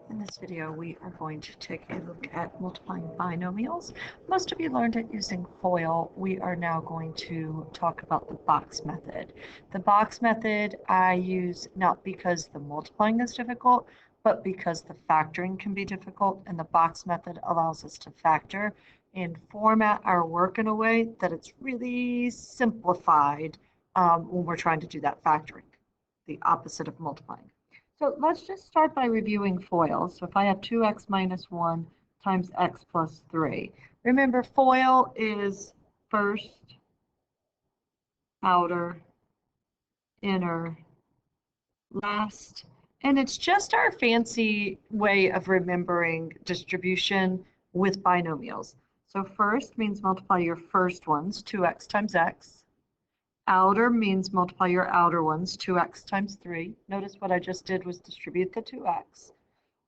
In this video, we are going to take a look at multiplying binomials. Most of you learned it using FOIL. We are now going to talk about the box method. The box method I use not because the multiplying is difficult, but because the factoring can be difficult, and the box method allows us to factor and format our work in a way that it's really simplified when we're trying to do that factoring, the opposite of multiplying. So let's just start by reviewing FOIL. So if I have 2x minus 1 times x plus 3. Remember, FOIL is first, outer, inner, last. And it's just our fancy way of remembering distribution with binomials. So first means multiply your first ones, 2x times x. Outer means multiply your outer ones, 2x times 3. Notice what I just did was distribute the 2x.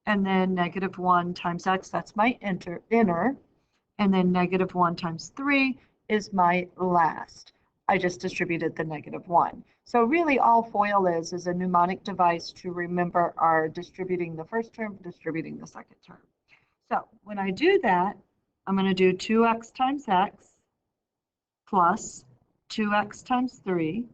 And then negative 1 times x, that's my inner. And then negative 1 times 3 is my last. I just distributed the negative 1. So really all FOIL is a mnemonic device to remember our distributing the first term, distributing the second term. So when I do that, I'm going to do 2x times x plus 2x times 3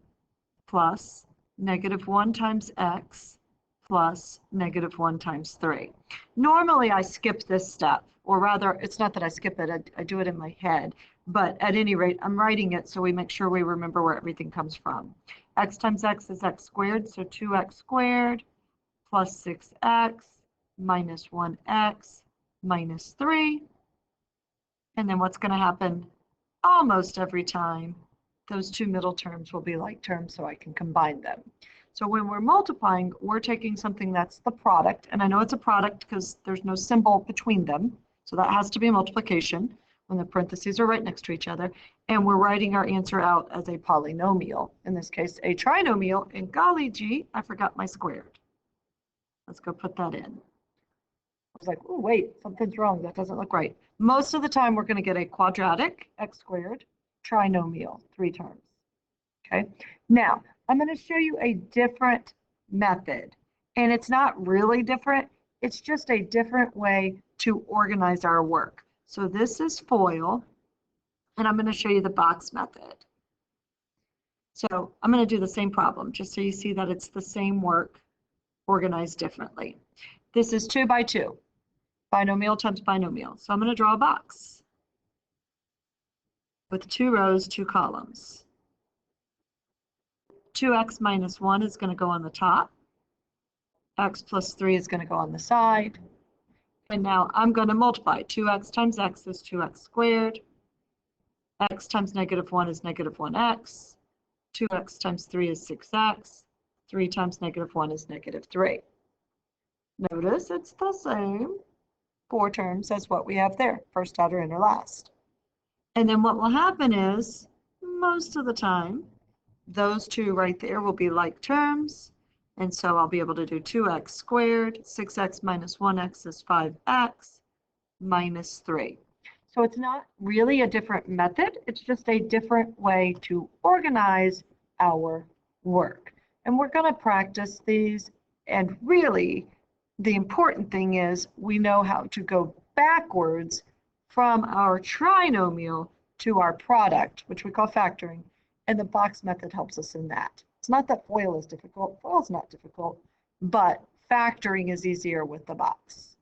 plus negative 1 times x plus negative 1 times 3. Normally I skip this step, or rather, it's not that I skip it, I do it in my head, but at any rate, I'm writing it so we make sure we remember where everything comes from. X times x is x squared, so 2x squared plus 6x minus 1x minus 3. And then what's going to happen almost every time? Those two middle terms will be like terms, so I can combine them. So when we're multiplying, we're taking something that's the product, and I know it's a product because there's no symbol between them, so that has to be a multiplication when the parentheses are right next to each other, and we're writing our answer out as a polynomial, in this case a trinomial, and golly gee, I forgot my squared. Let's go put that in. I was like, oh wait, something's wrong, that doesn't look right. Most of the time we're going to get a quadratic, x squared, trinomial, 3 terms. Okay, now I'm going to show you a different method, and it's not really different, it's just a different way to organize our work. So this is FOIL, and I'm going to show you the box method. So I'm going to do the same problem, just so you see that it's the same work organized differently. This is 2 by 2, binomial times binomial. So I'm going to draw a box with 2 rows, 2 columns. 2x minus 1 is going to go on the top. X plus 3 is going to go on the side. And now I'm going to multiply. 2x times x is 2x squared. X times negative 1 is negative 1x. 2x times 3 is 6x. 3 times negative 1 is negative 3. Notice it's the same 4 terms as what we have there, first, outer, inner, last. And then what will happen is, most of the time, those two right there will be like terms. And so I'll be able to do 2x squared, 6x minus 1x is 5x minus 3. So it's not really a different method, it's just a different way to organize our work. And we're going to practice these, and really the important thing is we know how to go backwards from our trinomial to our product, which we call factoring, and the box method helps us in that. It's not that FOIL is difficult, FOIL is not difficult, but factoring is easier with the box.